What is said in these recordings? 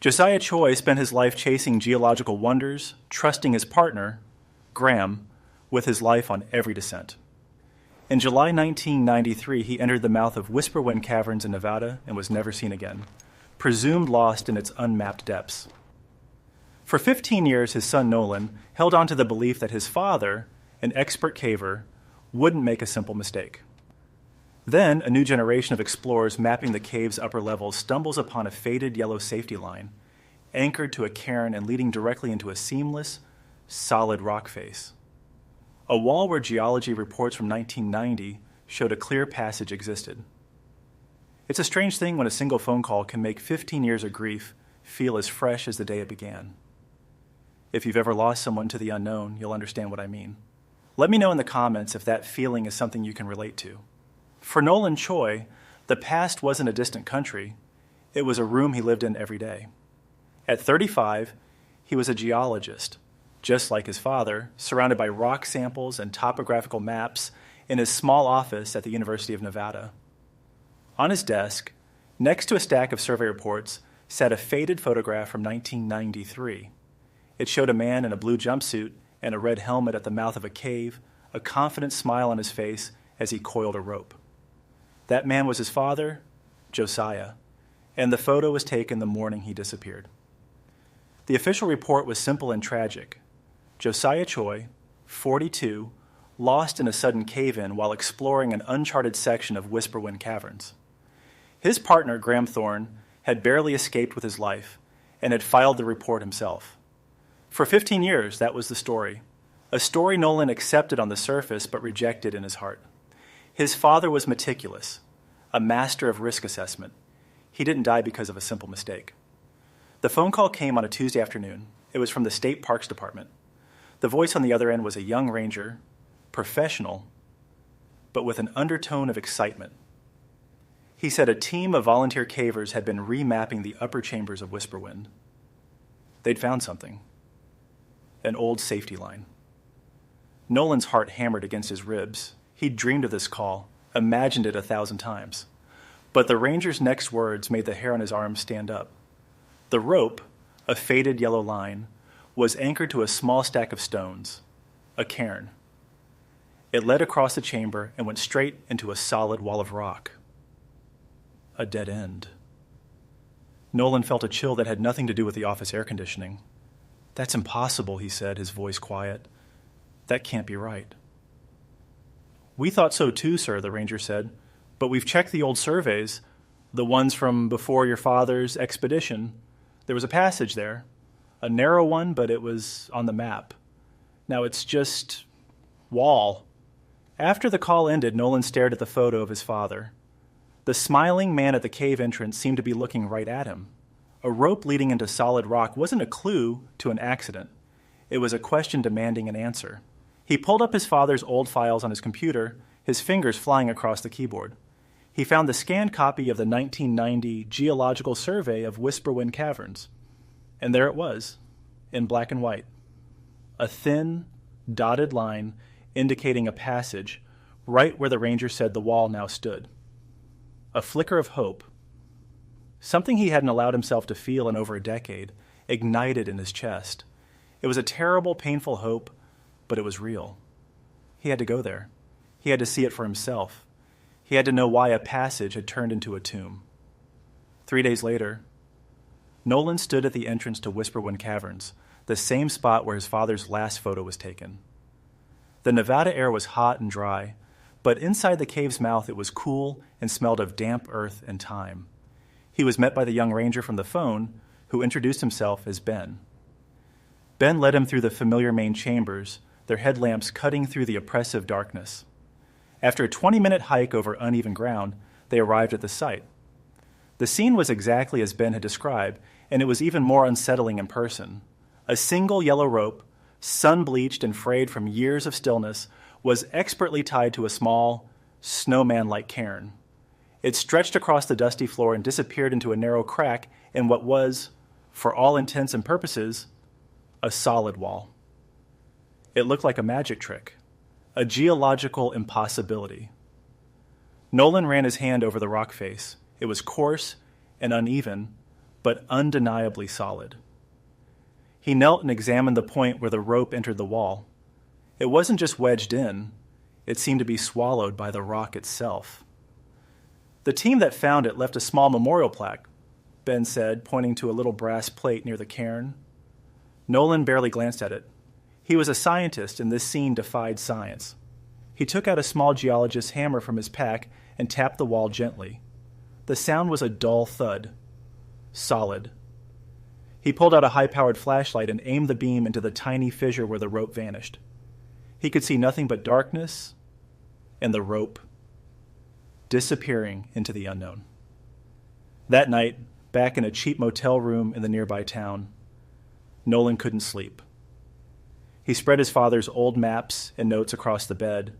Josiah Choi spent his life chasing geological wonders, trusting his partner, Graham, with his life on every descent. In July 1993, he entered the mouth of Whisperwind Caverns in Nevada and was never seen again, presumed lost in its unmapped depths. For 15 years, his son Nolan held on to the belief that his father, an expert caver, wouldn't make a simple mistake. Then, a new generation of explorers mapping the cave's upper levels stumbles upon a faded yellow safety line, anchored to a cairn and leading directly into a seamless, solid rock face. A wall where geology reports from 1990 showed a clear passage existed. It's a strange thing when a single phone call can make 15 years of grief feel as fresh as the day it began. If you've ever lost someone to the unknown, you'll understand what I mean. Let me know in the comments if that feeling is something you can relate to. For Nolan Choi, the past wasn't a distant country. It was a room he lived in every day. At 35, he was a geologist, just like his father, surrounded by rock samples and topographical maps in his small office at the University of Nevada. On his desk, next to a stack of survey reports, sat a faded photograph from 1993. It showed a man in a blue jumpsuit and a red helmet at the mouth of a cave, a confident smile on his face as he coiled a rope. That man was his father, Josiah, and the photo was taken the morning he disappeared. The official report was simple and tragic. Josiah Choi, 42, lost in a sudden cave-in while exploring an uncharted section of Whisperwind Caverns. His partner, Graham Thorne, had barely escaped with his life and had filed the report himself. For 15 years, that was the story, a story Nolan accepted on the surface but rejected in his heart. His father was meticulous, a master of risk assessment. He didn't die because of a simple mistake. The phone call came on a Tuesday afternoon. It was from the State Parks Department. The voice on the other end was a young ranger, professional, but with an undertone of excitement. He said a team of volunteer cavers had been remapping the upper chambers of Whisperwind. They'd found something. An old safety line. Nolan's heart hammered against his ribs. He'd dreamed of this call, imagined it 1,000 times. But the ranger's next words made the hair on his arms stand up. The rope, a faded yellow line, was anchored to a small stack of stones, a cairn. It led across the chamber and went straight into a solid wall of rock. A dead end. Nolan felt a chill that had nothing to do with the office air conditioning. "That's impossible," he said, his voice quiet. "That can't be right." "We thought so too, sir," the ranger said, "but we've checked the old surveys, the ones from before your father's expedition. There was a passage there, a narrow one, but it was on the map. Now it's just wall." After the call ended, Nolan stared at the photo of his father. The smiling man at the cave entrance seemed to be looking right at him. A rope leading into solid rock wasn't a clue to an accident. It was a question demanding an answer. He pulled up his father's old files on his computer, his fingers flying across the keyboard. He found the scanned copy of the 1990 Geological Survey of Whisperwind Caverns. And there it was, in black and white. A thin, dotted line indicating a passage right where the ranger said the wall now stood. A flicker of hope, something he hadn't allowed himself to feel in over a decade, ignited in his chest. It was a terrible, painful hope, but it was real. He had to go there. He had to see it for himself. He had to know why a passage had turned into a tomb. 3 days later, Nolan stood at the entrance to Whisperwind Caverns, the same spot where his father's last photo was taken. The Nevada air was hot and dry, but inside the cave's mouth it was cool and smelled of damp earth and time. He was met by the young ranger from the phone, who introduced himself as Ben. Ben led him through the familiar main chambers, their headlamps cutting through the oppressive darkness. After a 20-minute hike over uneven ground, they arrived at the site. The scene was exactly as Ben had described, and it was even more unsettling in person. A single yellow rope, sun-bleached and frayed from years of stillness, was expertly tied to a small, snowman-like cairn. It stretched across the dusty floor and disappeared into a narrow crack in what was, for all intents and purposes, a solid wall. It looked like a magic trick, a geological impossibility. Nolan ran his hand over the rock face. It was coarse and uneven, but undeniably solid. He knelt and examined the point where the rope entered the wall. It wasn't just wedged in, it seemed to be swallowed by the rock itself. The team that found it left a small memorial plaque, Ben said, pointing to a little brass plate near the cairn. Nolan barely glanced at it. He was a scientist, and this scene defied science. He took out a small geologist's hammer from his pack and tapped the wall gently. The sound was a dull thud. Solid. He pulled out a high-powered flashlight and aimed the beam into the tiny fissure where the rope vanished. He could see nothing but darkness and the rope disappearing into the unknown. That night, back in a cheap motel room in the nearby town, Nolan couldn't sleep. He spread his father's old maps and notes across the bed.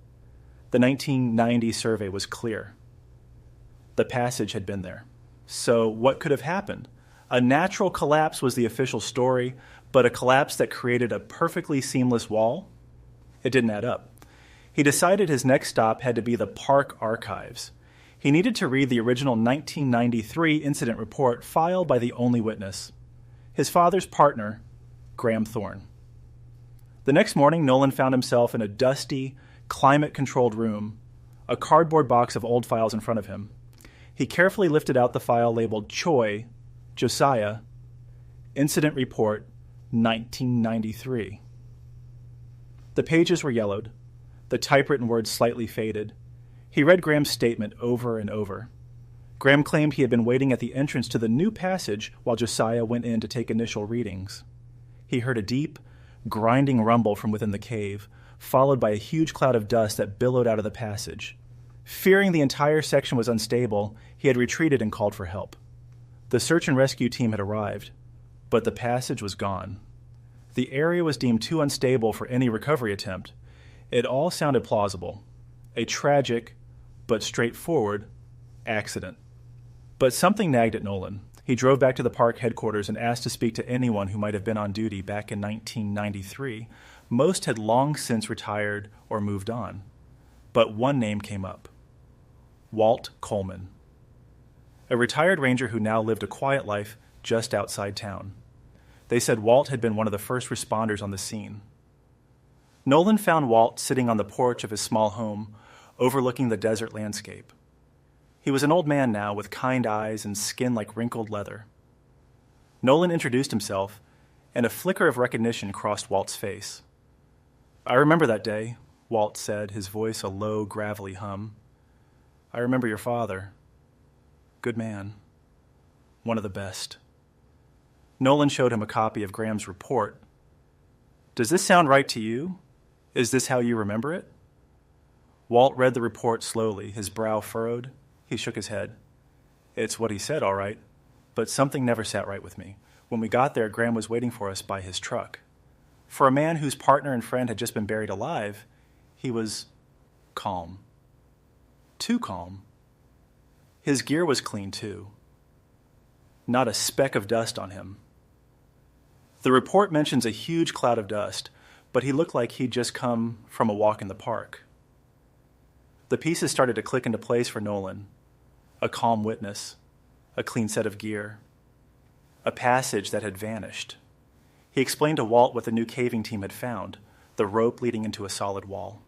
The 1990 survey was clear. The passage had been there. So what could have happened? A natural collapse was the official story, but a collapse that created a perfectly seamless wall? It didn't add up. He decided his next stop had to be the park archives. He needed to read the original 1993 incident report filed by the only witness, his father's partner, Graham Thorne. The next morning, Nolan found himself in a dusty, climate-controlled room, a cardboard box of old files in front of him. He carefully lifted out the file labeled Choi, Josiah, Incident Report, 1993. The pages were yellowed, the typewritten words slightly faded. He read Graham's statement over and over. Graham claimed he had been waiting at the entrance to the new passage while Josiah went in to take initial readings. He heard a deep, grinding rumble from within the cave, followed by a huge cloud of dust that billowed out of the passage. Fearing the entire section was unstable, he had retreated and called for help. The search and rescue team had arrived, but the passage was gone. The area was deemed too unstable for any recovery attempt. It all sounded plausible. A tragic, but straightforward, accident. But something nagged at Nolan. He drove back to the park headquarters and asked to speak to anyone who might have been on duty back in 1993. Most had long since retired or moved on. But one name came up. Walt Coleman. A retired ranger who now lived a quiet life just outside town. They said Walt had been one of the first responders on the scene. Nolan found Walt sitting on the porch of his small home, overlooking the desert landscape. He was an old man now, with kind eyes and skin like wrinkled leather. Nolan introduced himself, and a flicker of recognition crossed Walt's face. "I remember that day," Walt said, his voice a low, gravelly hum. "I remember your father. Good man. One of the best." Nolan showed him a copy of Graham's report. "Does this sound right to you? Is this how you remember it?" Walt read the report slowly, his brow furrowed. He shook his head. "It's what he said, all right, but something never sat right with me. When we got there, Graham was waiting for us by his truck. For a man whose partner and friend had just been buried alive, he was calm. Too calm. His gear was clean, too. Not a speck of dust on him. The report mentions a huge cloud of dust, but he looked like he'd just come from a walk in the park." The pieces started to click into place for Nolan. A calm witness, a clean set of gear, a passage that had vanished. He explained to Walt what the new caving team had found, the rope leading into a solid wall.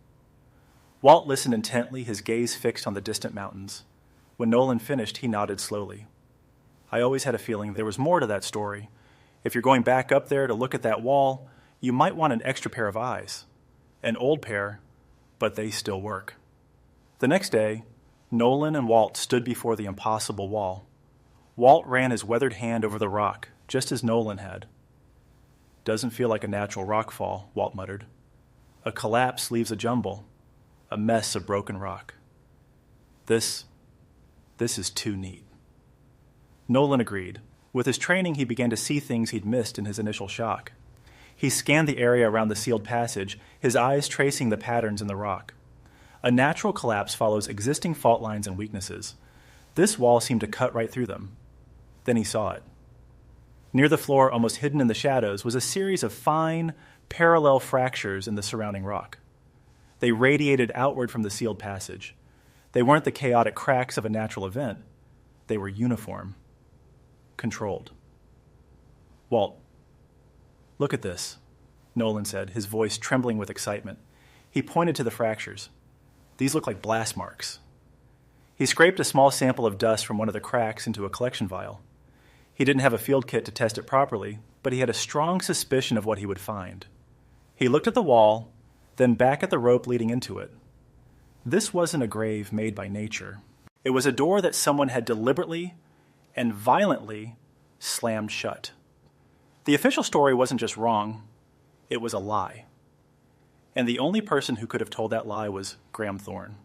Walt listened intently, his gaze fixed on the distant mountains. When Nolan finished, he nodded slowly. "I always had a feeling there was more to that story. If you're going back up there to look at that wall, you might want an extra pair of eyes. An old pair, but they still work." The next day, Nolan and Walt stood before the impossible wall. Walt ran his weathered hand over the rock, just as Nolan had. "Doesn't feel like a natural rock fall," Walt muttered. "A collapse leaves a jumble, a mess of broken rock. This is too neat." Nolan agreed. With his training, he began to see things he'd missed in his initial shock. He scanned the area around the sealed passage, his eyes tracing the patterns in the rock. A natural collapse follows existing fault lines and weaknesses. This wall seemed to cut right through them. Then he saw it. Near the floor, almost hidden in the shadows, was a series of fine, parallel fractures in the surrounding rock. They radiated outward from the sealed passage. They weren't the chaotic cracks of a natural event. They were uniform, controlled. Walt, look at this, Nolan said, his voice trembling with excitement. He pointed to the fractures. These look like blast marks. He scraped a small sample of dust from one of the cracks into a collection vial. He didn't have a field kit to test it properly, but he had a strong suspicion of what he would find. He looked at the wall, then back at the rope leading into it. This wasn't a grave made by nature. It was a door that someone had deliberately and violently slammed shut. The official story wasn't just wrong, it was a lie. And the only person who could have told that lie was Graham Thorne.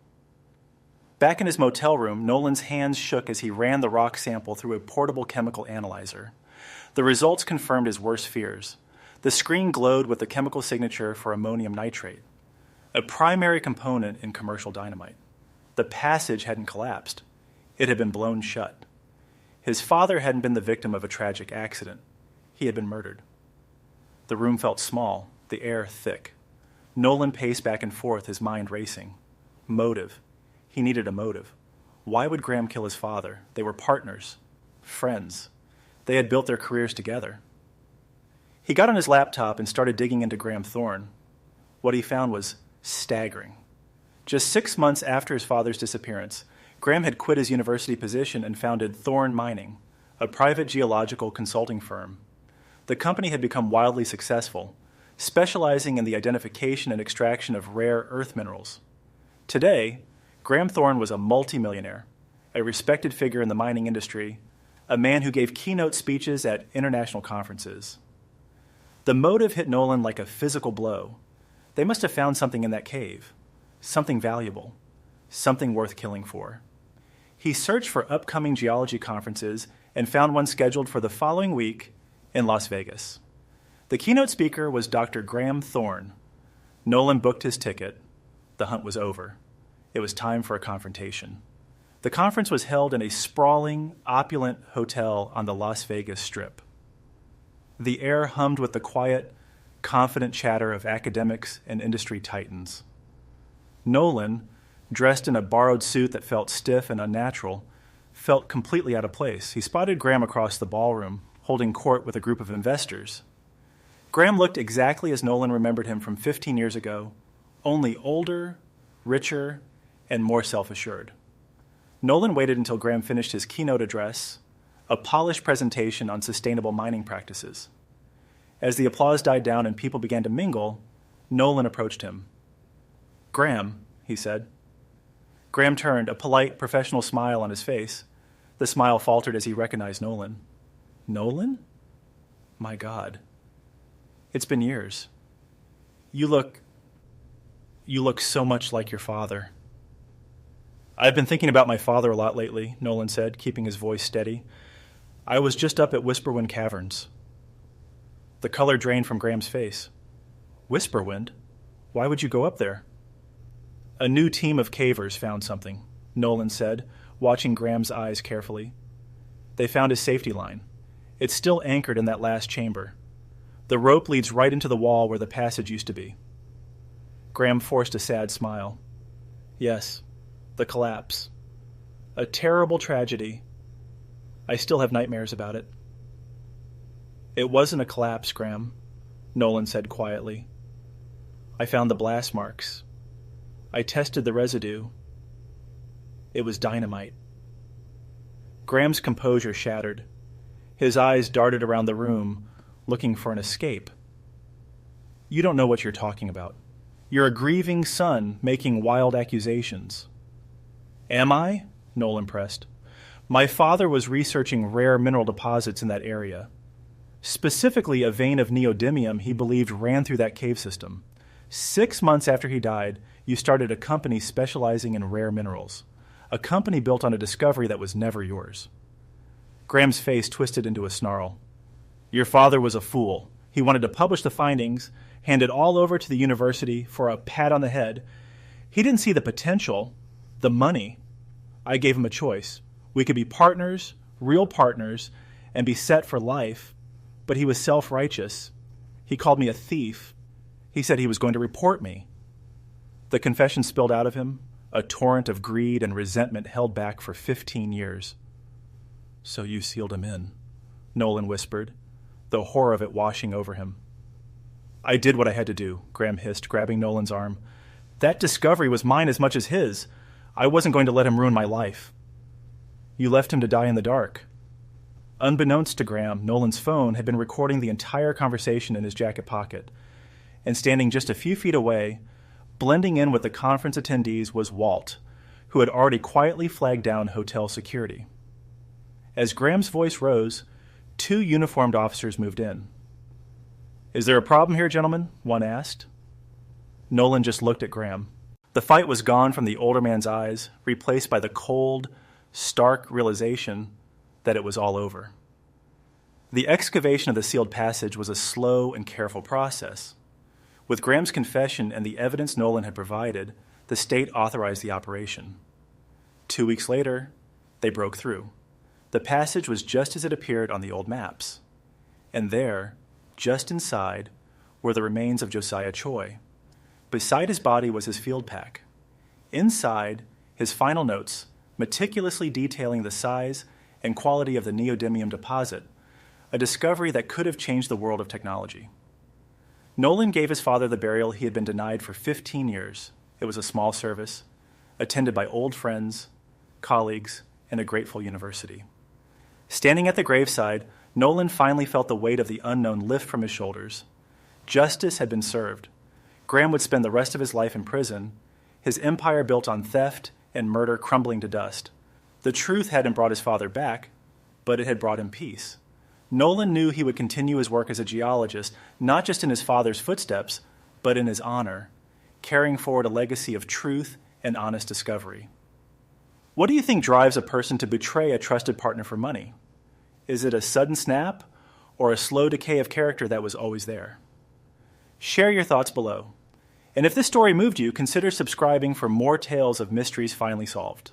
Back in his motel room, Nolan's hands shook as he ran the rock sample through a portable chemical analyzer. The results confirmed his worst fears. The screen glowed with the chemical signature for ammonium nitrate, a primary component in commercial dynamite. The passage hadn't collapsed. It had been blown shut. His father hadn't been the victim of a tragic accident. He had been murdered. The room felt small, the air thick. Nolan paced back and forth, his mind racing. Motive. He needed a motive. Why would Graham kill his father? They were partners, friends. They had built their careers together. He got on his laptop and started digging into Graham Thorne. What he found was staggering. Just 6 months after his father's disappearance, Graham had quit his university position and founded Thorne Mining, a private geological consulting firm. The company had become wildly successful, specializing in the identification and extraction of rare earth minerals. Today, Graham Thorne was a multimillionaire, a respected figure in the mining industry, a man who gave keynote speeches at international conferences. The motive hit Nolan like a physical blow. They must have found something in that cave, something valuable, something worth killing for. He searched for upcoming geology conferences and found one scheduled for the following week in Las Vegas. The keynote speaker was Dr. Graham Thorne. Nolan booked his ticket. The hunt was over. It was time for a confrontation. The conference was held in a sprawling, opulent hotel on the Las Vegas Strip. The air hummed with the quiet, confident chatter of academics and industry titans. Nolan, dressed in a borrowed suit that felt stiff and unnatural, felt completely out of place. He spotted Graham across the ballroom, holding court with a group of investors. Graham looked exactly as Nolan remembered him from 15 years ago, only older, richer, and more self-assured. Nolan waited until Graham finished his keynote address, a polished presentation on sustainable mining practices. As the applause died down and people began to mingle, Nolan approached him. "Graham," he said. Graham turned, a polite, professional smile on his face. The smile faltered as he recognized Nolan. "Nolan? My God. It's been years. You look so much like your father." "I've been thinking about my father a lot lately," Nolan said, keeping his voice steady. "I was just up at Whisperwind Caverns." The color drained from Graham's face. "Whisperwind? Why would you go up there?" "A new team of cavers found something," Nolan said, watching Graham's eyes carefully. "They found his safety line. It's still anchored in that last chamber. The rope leads right into the wall where the passage used to be." Graham forced a sad smile. "Yes, the collapse. A terrible tragedy. I still have nightmares about it." "It wasn't a collapse, Graham," Nolan said quietly. "I found the blast marks. I tested the residue. It was dynamite." Graham's composure shattered. His eyes darted around the room, looking for an escape. "You don't know what you're talking about. You're a grieving son making wild accusations." "Am I?" Nolan pressed. "My father was researching rare mineral deposits in that area. Specifically, a vein of neodymium he believed ran through that cave system. 6 months after he died, you started a company specializing in rare minerals. A company built on a discovery that was never yours." Graham's face twisted into a snarl. "Your father was a fool. He wanted to publish the findings, hand it all over to the university for a pat on the head. He didn't see the potential, the money. I gave him a choice. We could be partners, real partners, and be set for life, but he was self-righteous. He called me a thief. He said he was going to report me." The confession spilled out of him, a torrent of greed and resentment held back for 15 years. "So you sealed him in," Nolan whispered, the horror of it washing over him. "I did what I had to do," Graham hissed, grabbing Nolan's arm. "That discovery was mine as much as his. I wasn't going to let him ruin my life." "You left him to die in the dark." Unbeknownst to Graham, Nolan's phone had been recording the entire conversation in his jacket pocket, and standing just a few feet away, blending in with the conference attendees, was Walt, who had already quietly flagged down hotel security. As Graham's voice rose, 2 uniformed officers moved in. "Is there a problem here, gentlemen?" one asked. Nolan just looked at Graham. The fight was gone from the older man's eyes, replaced by the cold, stark realization that it was all over. The excavation of the sealed passage was a slow and careful process. With Graham's confession and the evidence Nolan had provided, the state authorized the operation. 2 weeks later, they broke through. The passage was just as it appeared on the old maps. And there, just inside, were the remains of Josiah Choi. Beside his body was his field pack. Inside, his final notes, meticulously detailing the size and quality of the neodymium deposit, a discovery that could have changed the world of technology. Nolan gave his father the burial he had been denied for 15 years. It was a small service, attended by old friends, colleagues, and a grateful university. Standing at the graveside, Nolan finally felt the weight of the unknown lift from his shoulders. Justice had been served. Graham would spend the rest of his life in prison, his empire built on theft and murder crumbling to dust. The truth hadn't brought his father back, but it had brought him peace. Nolan knew he would continue his work as a geologist, not just in his father's footsteps, but in his honor, carrying forward a legacy of truth and honest discovery. What do you think drives a person to betray a trusted partner for money? Is it a sudden snap or a slow decay of character that was always there? Share your thoughts below. And if this story moved you, consider subscribing for more tales of mysteries finally solved.